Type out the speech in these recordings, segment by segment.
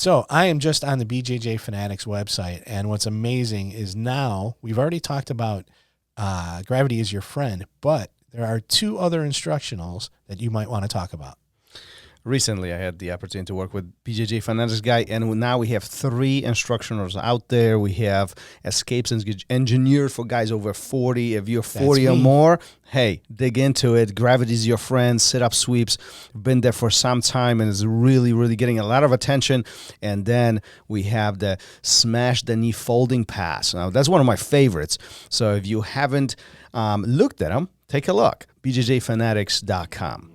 So I am just on the BJJ Fanatics website, and what's amazing is now we've already talked about Gravity is Your Friend, but there are 2 other instructionals that you might want to talk about. Recently, I had the opportunity to work with BJJ Fanatics guy, and now we have 3 instructionals out there. We have escapes engineered for guys over 40. If you're 40 or more, hey, dig into it. Gravity's your friend. Sit-up sweeps. Been there for some time, and is really, really getting a lot of attention. And then we have the smash the knee folding pass. Now, that's one of my favorites. So if you haven't looked at them, take a look. BJJfanatics.com.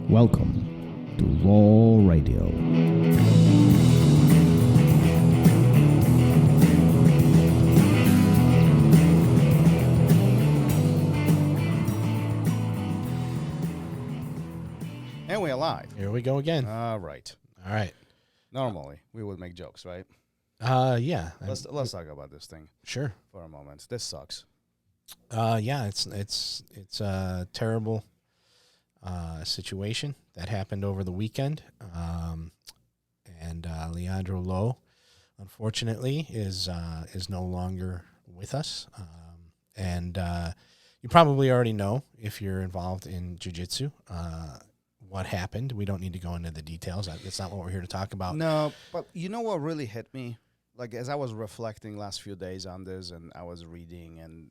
Welcome to Raw Radio. And we're live. Here we go again. All right. Normally, we would make jokes, right? Yeah. Let's talk about this thing. Sure. For a moment. This sucks. Yeah, it's a terrible situation that happened over the weekend. And Leandro Lowe, unfortunately, is no longer with us. And you probably already know, if you're involved in jiu-jitsu, what happened. We don't need to go into the details. That's not what we're here to talk about. No, but you know what really hit me? Like, as I was reflecting last few days on this, and I was reading and,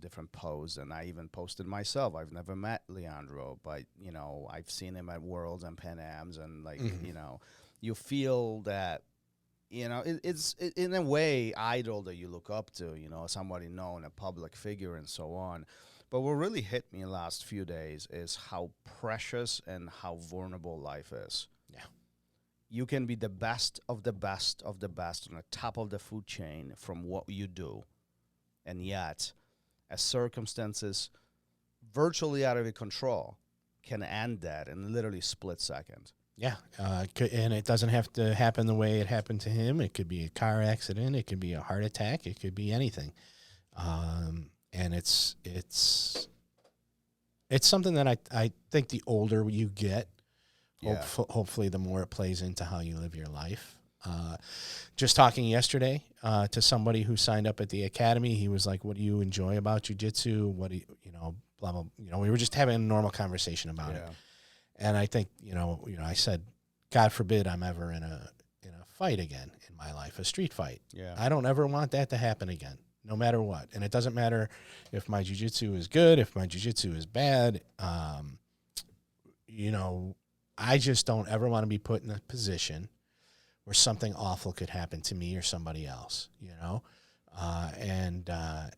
different posts, and I even posted myself. I've never met Leandro, but, I've seen him at Worlds and Pan Ams, and, you feel that, it's in a way idol that you look up to, somebody known, a public figure and so on. But what really hit me in the last few days is how precious and how vulnerable life is. Yeah. You can be the best of the best of the best on the top of the food chain from what you do. And yet, as circumstances virtually out of your control can end that in literally split second. Yeah. And it doesn't have to happen the way it happened to him. It could be a car accident. It could be a heart attack. It could be anything. And it's something that I think the older you get, hopefully the more it plays into how you live your life. Just talking yesterday to somebody who signed up at the academy, he was like, "What do you enjoy about jiu-jitsu? What do you blah blah." We were just having a normal conversation about it, and I think I said, "God forbid I'm ever in a fight again in my life, a street fight. Yeah, I don't ever want that to happen again." No matter what. And it doesn't matter if my jiu-jitsu is good, if my jiu-jitsu is bad. I just don't ever want to be put in a position where something awful could happen to me or somebody else, And I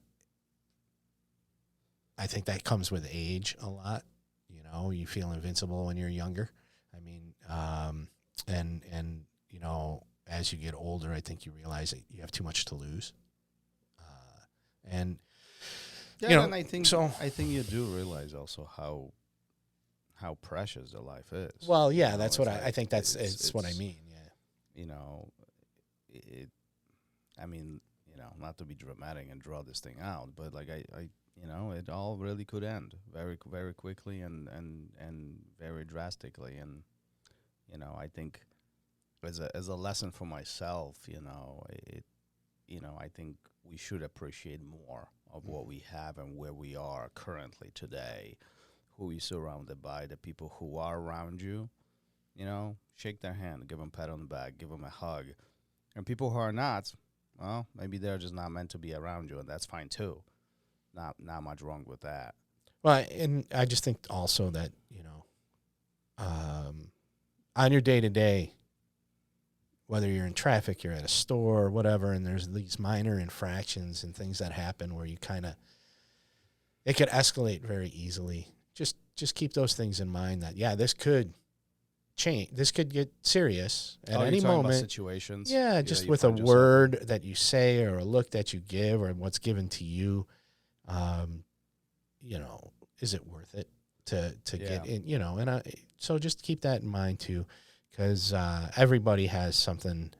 think that comes with age a lot. You feel invincible when you're younger. I mean, as you get older, I think you realize that you have too much to lose. And and I think you do realize also how precious the life is. Well, yeah, that's what I think. It's what I mean. Yeah. Not to be dramatic and draw this thing out, but it all really could end very, very quickly and very drastically. And I think as a lesson for myself, I think we should appreciate more of what we have and where we are currently today, who you're surrounded by, the people who are around you. Shake their hand, give them a pat on the back, give them a hug. And people who are not, well, maybe they're just not meant to be around you, and that's fine too. Not much wrong with that. Well, and I just think also that, on your day-to-day, whether you're in traffic, you're at a store or whatever, and there's these minor infractions and things that happen where you it could escalate very easily. Just keep those things in mind that, this could change. This could get serious at any moment. About situations. Yeah, just with a word that you say or a look that you give or what's given to you, is it worth it to get in, and so just keep that in mind too. Because everybody has something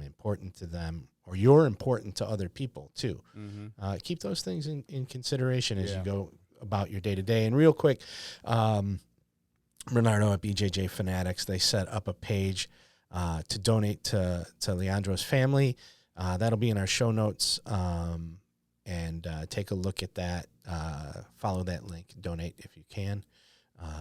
important to them or you're important to other people too. Mm-hmm. Keep those things in consideration as Yeah. you go about your day to day. And real quick, Bernardo at BJJ Fanatics, they set up a page to donate to Leandro's family. That'll be in our show notes, and take a look at that. Follow that link. Donate if you can.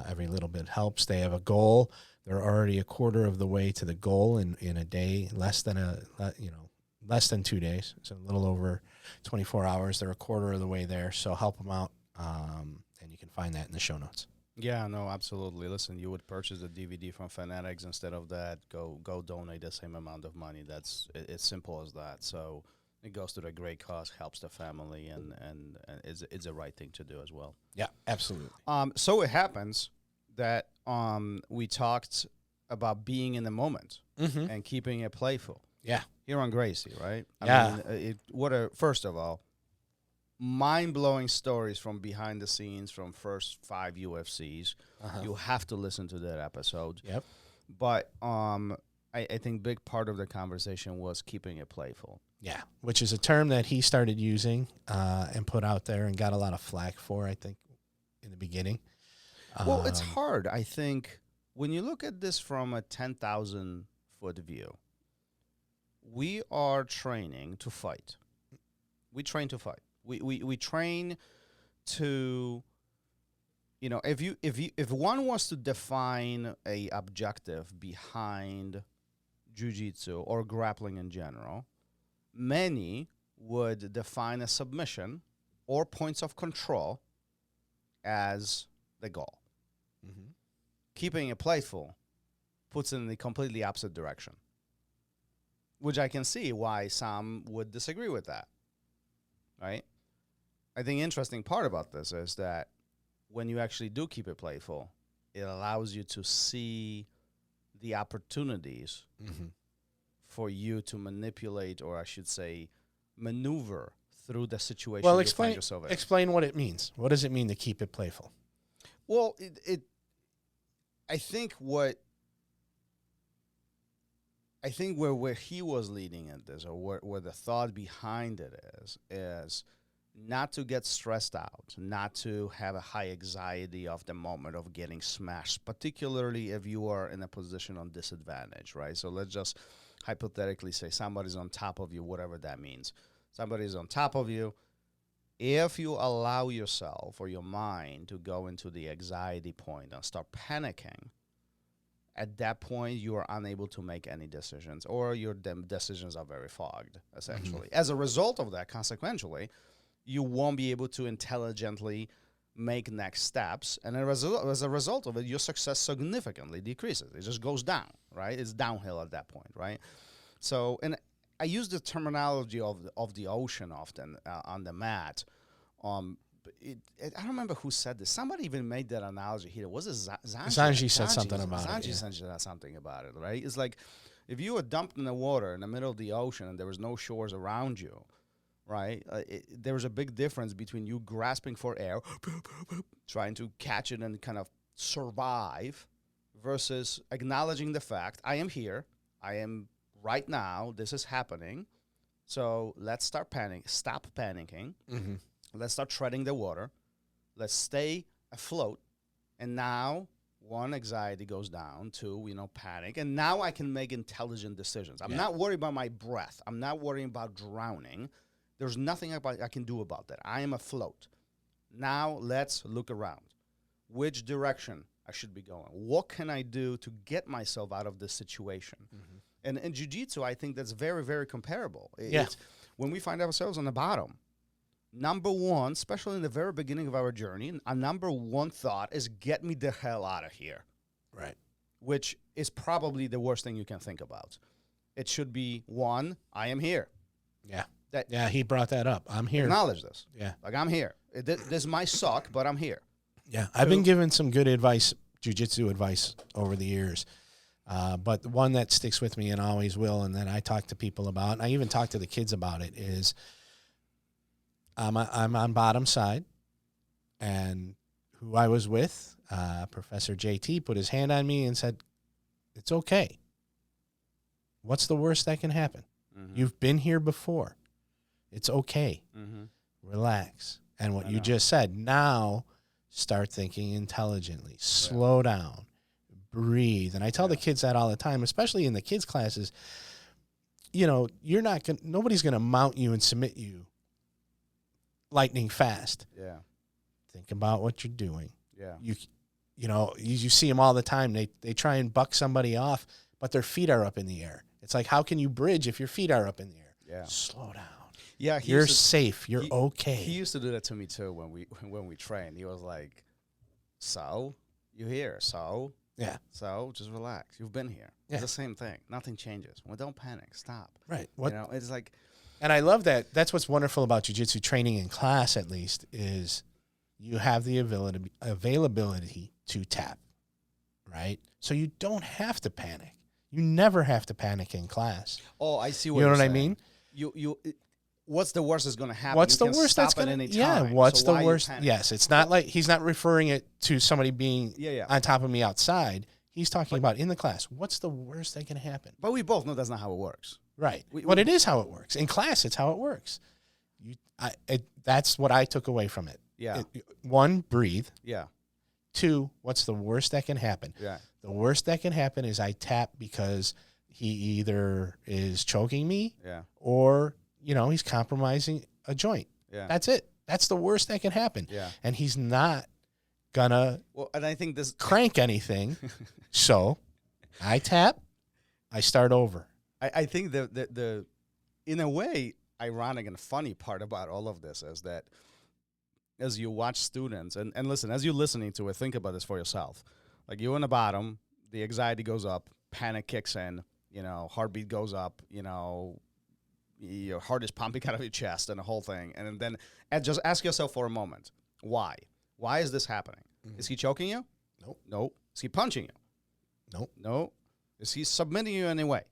Every little bit helps. They have a goal. They're already a quarter of the way to the goal in a day, less than 2 days. So a little over 24 hours. They're a quarter of the way there. So help them out, and you can find that in the show notes. Yeah, no, absolutely. Listen, you would purchase a DVD from Fanatics. Instead of that, go donate the same amount of money. It's simple as that. So it goes to the great cause, helps the family, and it's the right thing to do as well. Yeah, absolutely. So it happens that we talked about being in the moment and keeping it playful. Yeah. Ryron Gracie, right? Yeah. I mean, first of all, mind-blowing stories from behind the scenes from first 5 UFCs. You have to listen to that episode. Yep. But I think big part of the conversation was keeping it playful. Yeah, which is a term that he started using and put out there and got a lot of flack for, I think, in the beginning. Well, it's hard. I think when you look at this from a 10,000-foot view, we are training to fight. We train to fight. We train to, if one wants to define a objective behind jiu-jitsu or grappling in general, many would define a submission or points of control as the goal. Keeping it playful puts it in the completely opposite direction, which I can see why some would disagree with that, right? I think the interesting part about this is that when you actually do keep it playful, it allows you to see the opportunities for you to manipulate, or I should say, maneuver through the situation you find yourself in. Explain what it means. What does it mean to keep it playful? Well, I think where he was leading at this, or where the thought behind it is not to get stressed out, not to have a high anxiety of the moment of getting smashed, particularly if you are in a position of disadvantage, right? So let's just hypothetically say somebody's on top of you, whatever that means. Somebody's on top of you. If you allow yourself or your mind to go into the anxiety point and start panicking, at that point, you are unable to make any decisions, or your decisions are very fogged, essentially. As a result of that, consequentially, you won't be able to intelligently make next steps. And as a result of it, your success significantly decreases. It just goes down, right? It's downhill at that point, right? So, and I use the terminology of the ocean often on the mat. I don't remember who said this. Somebody even made that analogy here. Was it Zanji? Zanji said something about it. Zanji said something about it, right? It's like if you were dumped in the water in the middle of the ocean and there was no shores around you, right? There was a big difference between you grasping for air, trying to catch it and kind of survive, versus acknowledging the fact, I am here, I am right now, this is happening, so let's stop panicking, let's start treading the water, let's stay afloat, and now, one, anxiety goes down, two, panic, and now I can make intelligent decisions. I'm not worried about my breath, I'm not worrying about drowning. There's nothing I can do about that. I am afloat. Now let's look around. Which direction I should be going? What can I do to get myself out of this situation? And in jiu-jitsu, I think that's very, very comparable. It's when we find ourselves on the bottom, number one, especially in the very beginning of our journey, our number one thought is get me the hell out of here. Right. Which is probably the worst thing you can think about. It should be, one, I am here. Yeah. He brought that up. I'm here. Acknowledge this. Yeah. Like, I'm here. This might suck, but I'm here. Yeah. I've been given some good advice, jiu-jitsu advice over the years. But the one that sticks with me and always will, and that I talk to people about, and I even talk to the kids about it, is I'm on bottom side, and who I was with, Professor JT, put his hand on me and said, it's okay. What's the worst that can happen? Mm-hmm. You've been here before. It's okay. Mm-hmm. Relax. And what you just said, now start thinking intelligently. Slow down. Breathe. And I tell the kids that all the time, especially in the kids' classes. You know, nobody's going to mount you and submit you lightning fast. Yeah. Think about what you're doing. Yeah. You see them all the time. They try and buck somebody off, but their feet are up in the air. It's like, how can you bridge if your feet are up in the air? Yeah. Slow down. Yeah. You're safe. You're okay. He used to do that to me too when we trained. He was like, "So, you here? So, yeah. So, just relax. You've been here. Yeah. It's the same thing. Nothing changes. Well, don't panic. Stop." Right. It's like, and I love that. That's what's wonderful about jiu-jitsu training in class, at least, is you have the availability to tap, right? So you don't have to panic. You never have to panic in class. Oh, I see what you know you're what saying. I mean? What's the worst that's going to happen? What's the worst that's going to? Yeah. What's the worst? Yes, it's not like he's not referring it to somebody being on top of me outside. He's talking about in the class. What's the worst that can happen? But we both know that's not how it works. Right. But it is how it works. In class, it's how it works. That's what I took away from it. Yeah. 1, breathe. Yeah. 2, what's the worst that can happen? Yeah. The worst that can happen is I tap because he either is choking me or, he's compromising a joint. Yeah. That's it. That's the worst that can happen. Yeah. And he's not gonna and I think this crank anything. So I tap, I start over. I think the in a way ironic and funny part about all of this is that as you watch students and listen, as you're listening to it, think about this for yourself. Like you're in the bottom, the anxiety goes up, panic kicks in, heartbeat goes up, your heart is pumping out of your chest and the whole thing. And then just ask yourself for a moment, why? Why is this happening? Mm-hmm. Is he choking you? Nope. Nope. Is he punching you? Nope. No. Is he submitting you in any way?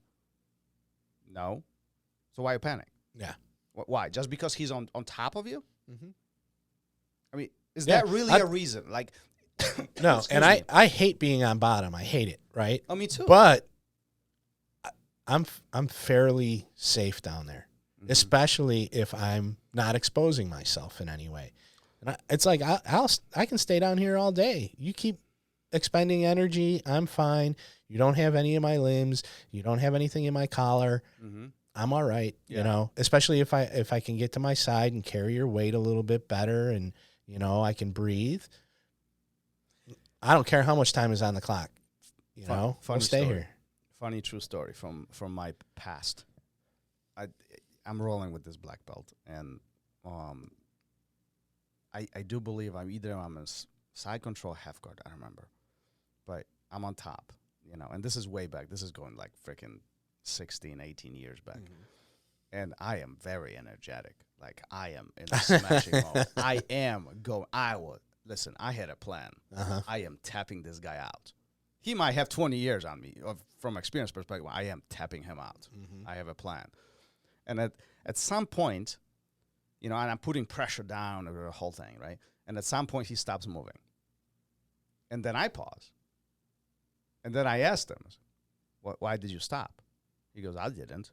No. So why you panic? Yeah. Why? Just because he's on top of you? Mm-hmm. I mean, is that really a reason? Like, no. And I hate being on bottom. I hate it. Right. Oh, me too. But I'm fairly safe down there, especially if I'm not exposing myself in any way. And it's like I can stay down here all day. You keep expending energy, I'm fine. You don't have any of my limbs. You don't have anything in my collar. Mm-hmm. I'm all right. Yeah. Especially if I can get to my side and carry your weight a little bit better, and I can breathe. I don't care how much time is on the clock. We'll stay here. Funny true story from my past. I'm rolling with this black belt, and I do believe I'm a side control half guard. I don't remember, but I'm on top. And this is way back. This is going like freaking 16, 18 years back. Mm-hmm. And I am very energetic. Like I am in smashing mode. I am going. Listen, I had a plan. Uh-huh. I am tapping this guy out. He might have 20 years on me. From experience perspective, I am tapping him out. Mm-hmm. I have a plan. And at some point, and I'm putting pressure down over the whole thing, right? And at some point, he stops moving. And then I pause. And then I asked him, why did you stop? He goes, I didn't.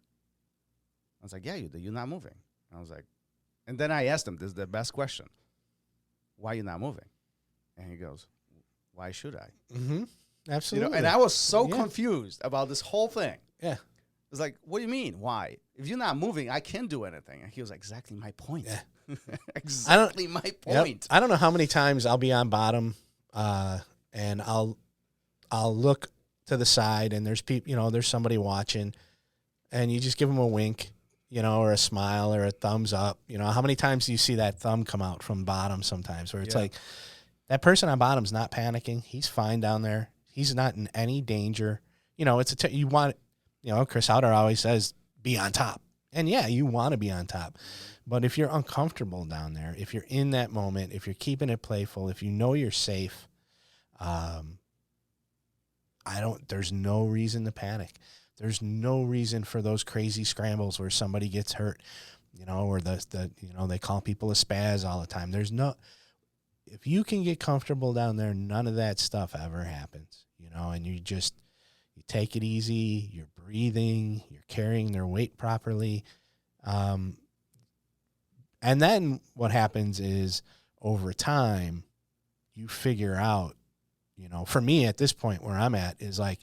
I was like, yeah, you did. You're not moving. I was like, and then I asked him, this is the best question. Why are you not moving? And he goes, why should I? Mm-hmm. Absolutely. And I was so confused about this whole thing. Yeah. It was like, what do you mean? Why? If you're not moving, I can't do anything. And he was like, exactly my point. Yeah. Exactly my point. Yep. I don't know how many times I'll be on bottom and I'll look to the side and there's people, there's somebody watching, and you just give them a wink, or a smile or a thumbs up. How many times do you see that thumb come out from bottom sometimes where it's like that person on bottom's not panicking. He's fine down there. He's not in any danger. You want, Chris Howder always says, be on top. And you want to be on top. But if you're uncomfortable down there, if you're in that moment, if you're keeping it playful, if you know you're safe, there's no reason to panic. There's no reason for those crazy scrambles where somebody gets hurt, or they call people a spaz all the time. If you can get comfortable down there, none of that stuff ever happens, and you take it easy, you're breathing, you're carrying their weight properly. And then what happens is over time, you figure out, for me at this point where I'm at is like,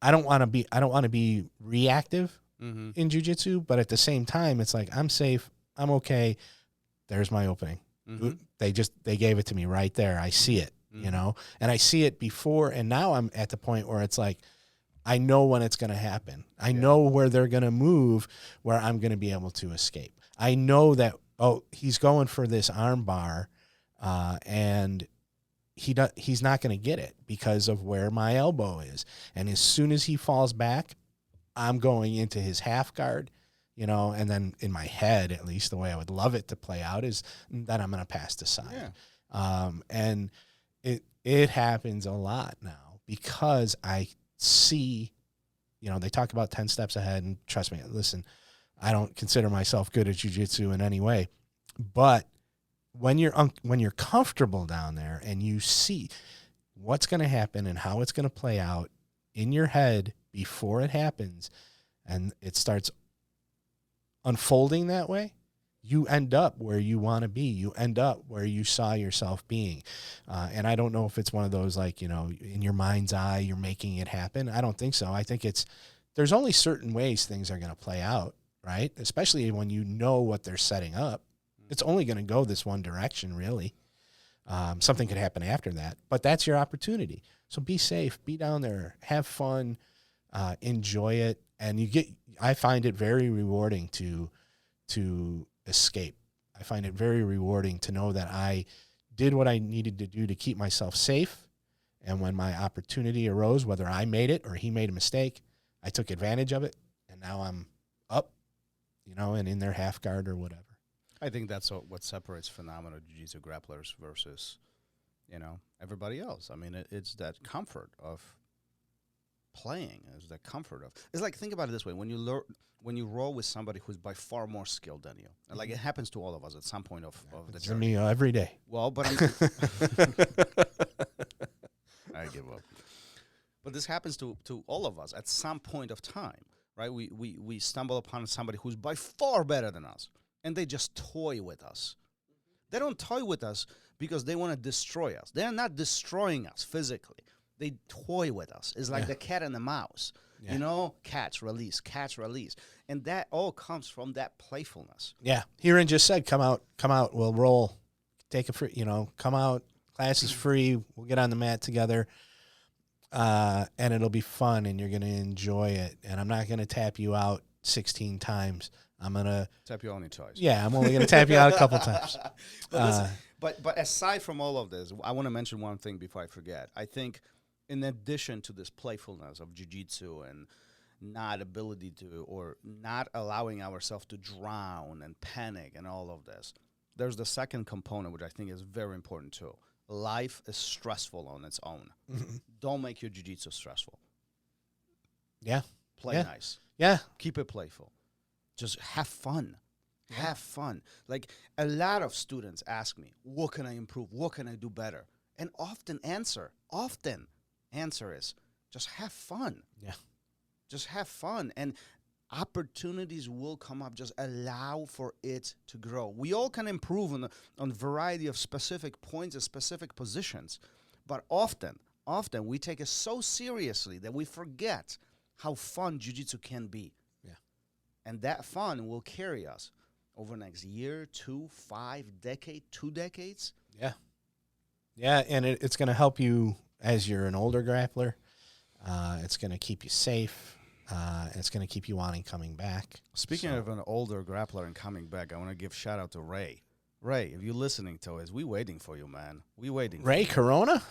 I don't want to be reactive in jiu-jitsu, but at the same time, it's like, I'm safe. I'm okay. There's my opening. They gave it to me right there. I see it, and I see it before. And now I'm at the point where it's like, I know when it's going to happen. I know where they're going to move, where I'm going to be able to escape. I know that, he's going for this arm bar, and he's not going to get it because of where my elbow is. And as soon as he falls back, I'm going into his half guard, and then in my head, at least the way I would love it to play out is that I'm going to pass the side. Yeah. And it happens a lot now because I see, they talk about 10 steps ahead, and trust me, listen, I don't consider myself good at jiu-jitsu in any way, but when you're comfortable down there and you see what's going to happen and how it's going to play out in your head before it happens, and it starts unfolding that way, you end up where you want to be. You end up where you saw yourself being. And I don't know if it's one of those, like, in your mind's eye, you're making it happen. I don't think so. I think there's only certain ways things are going to play out, right? Especially when you know what they're setting up. It's only going to go this one direction, really. Something could happen after that, but that's your opportunity. So be safe, be down there, have fun, enjoy it. And I find it very rewarding to escape. I find it very rewarding to know that I did what I needed to do to keep myself safe. And when my opportunity arose, whether I made it or he made a mistake, I took advantage of it. And now I'm up, and in their half guard or whatever. I think that's what separates phenomenal jiu-jitsu grapplers versus, everybody else. I mean, it's that comfort of playing. It's that comfort of. It's like, think about it this way: when you roll with somebody who's by far more skilled than you, and like it happens to all of us at some point of the journey. Me every day. Well, but I give up. But this happens to all of us at some point of time, right? We stumble upon somebody who's by far better than us. And they just toy with us. They don't toy with us because they want to destroy us. They're not destroying us physically. They toy with us. It's like the cat and the mouse. Yeah. Catch, release. And that all comes from that playfulness. Yeah. Ryron just said, come out, we'll roll. Take a free, come out. Class is free. We'll get on the mat together. And it'll be fun, and you're going to enjoy it. And I'm not going to tap you out 16 times. I'm going to tap you only twice. Yeah, I'm only going to tap you out a couple times. But aside from all of this, I want to mention one thing before I forget. I think in addition to this playfulness of jiu-jitsu and not ability to, or not allowing ourselves to drown and panic and all of this, there's the second component, which I think is very important too. Life is stressful on its own. Mm-hmm. Don't make your jiu-jitsu stressful. Yeah. Play nice. Yeah. Keep it playful. Just have fun. Yeah. Have fun. Like, a lot of students ask me, what can I improve? What can I do better? And often answer is just have fun. Yeah. Just have fun. And opportunities will come up. Just allow for it to grow. We all can improve on a variety of specific points and specific positions. But often we take it so seriously that we forget how fun jiu-jitsu can be. And that fun will carry us over the next year, 2, 5 decades, 2 decades. Yeah. Yeah, and it's going to help you as you're an older grappler. It's going to keep you safe. It's going to keep you coming back. Speaking of an older grappler and coming back, I want to give shout out to Ray. Ray, if you're listening to us, we waiting for you, man. We waiting Ray for you. Corona?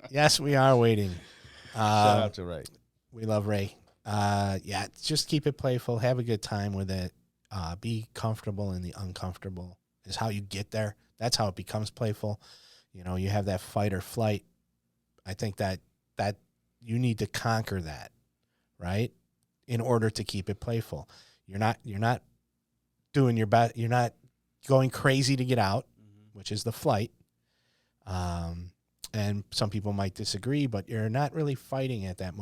Yes, we are waiting. Shout out to Ray. We love Ray. Just keep it playful. Have a good time with it. Be comfortable in the uncomfortable is how you get there. That's how it becomes playful. You have that fight or flight. I think that you need to conquer that, right? In order to keep it playful. You're not doing your best. You're not going crazy to get out, which is the flight. And some people might disagree, but you're not really fighting at that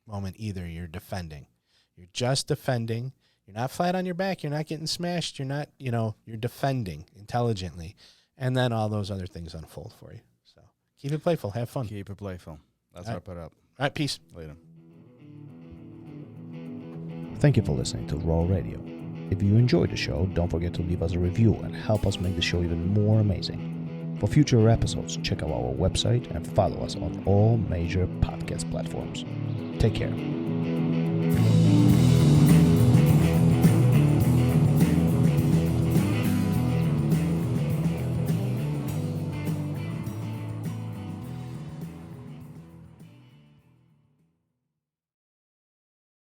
moment either. You're defending. You're just defending. You're not flat on your back. You're not getting smashed. You're not, you're defending intelligently. And then all those other things unfold for you. So keep it playful. Have fun. Keep it playful. Let's wrap it up. All right, peace. Later. Thank you for listening to Raw Radio. If you enjoyed the show, don't forget to leave us a review and help us make the show even more amazing. For future episodes, check out our website and follow us on all major podcast platforms. Take care.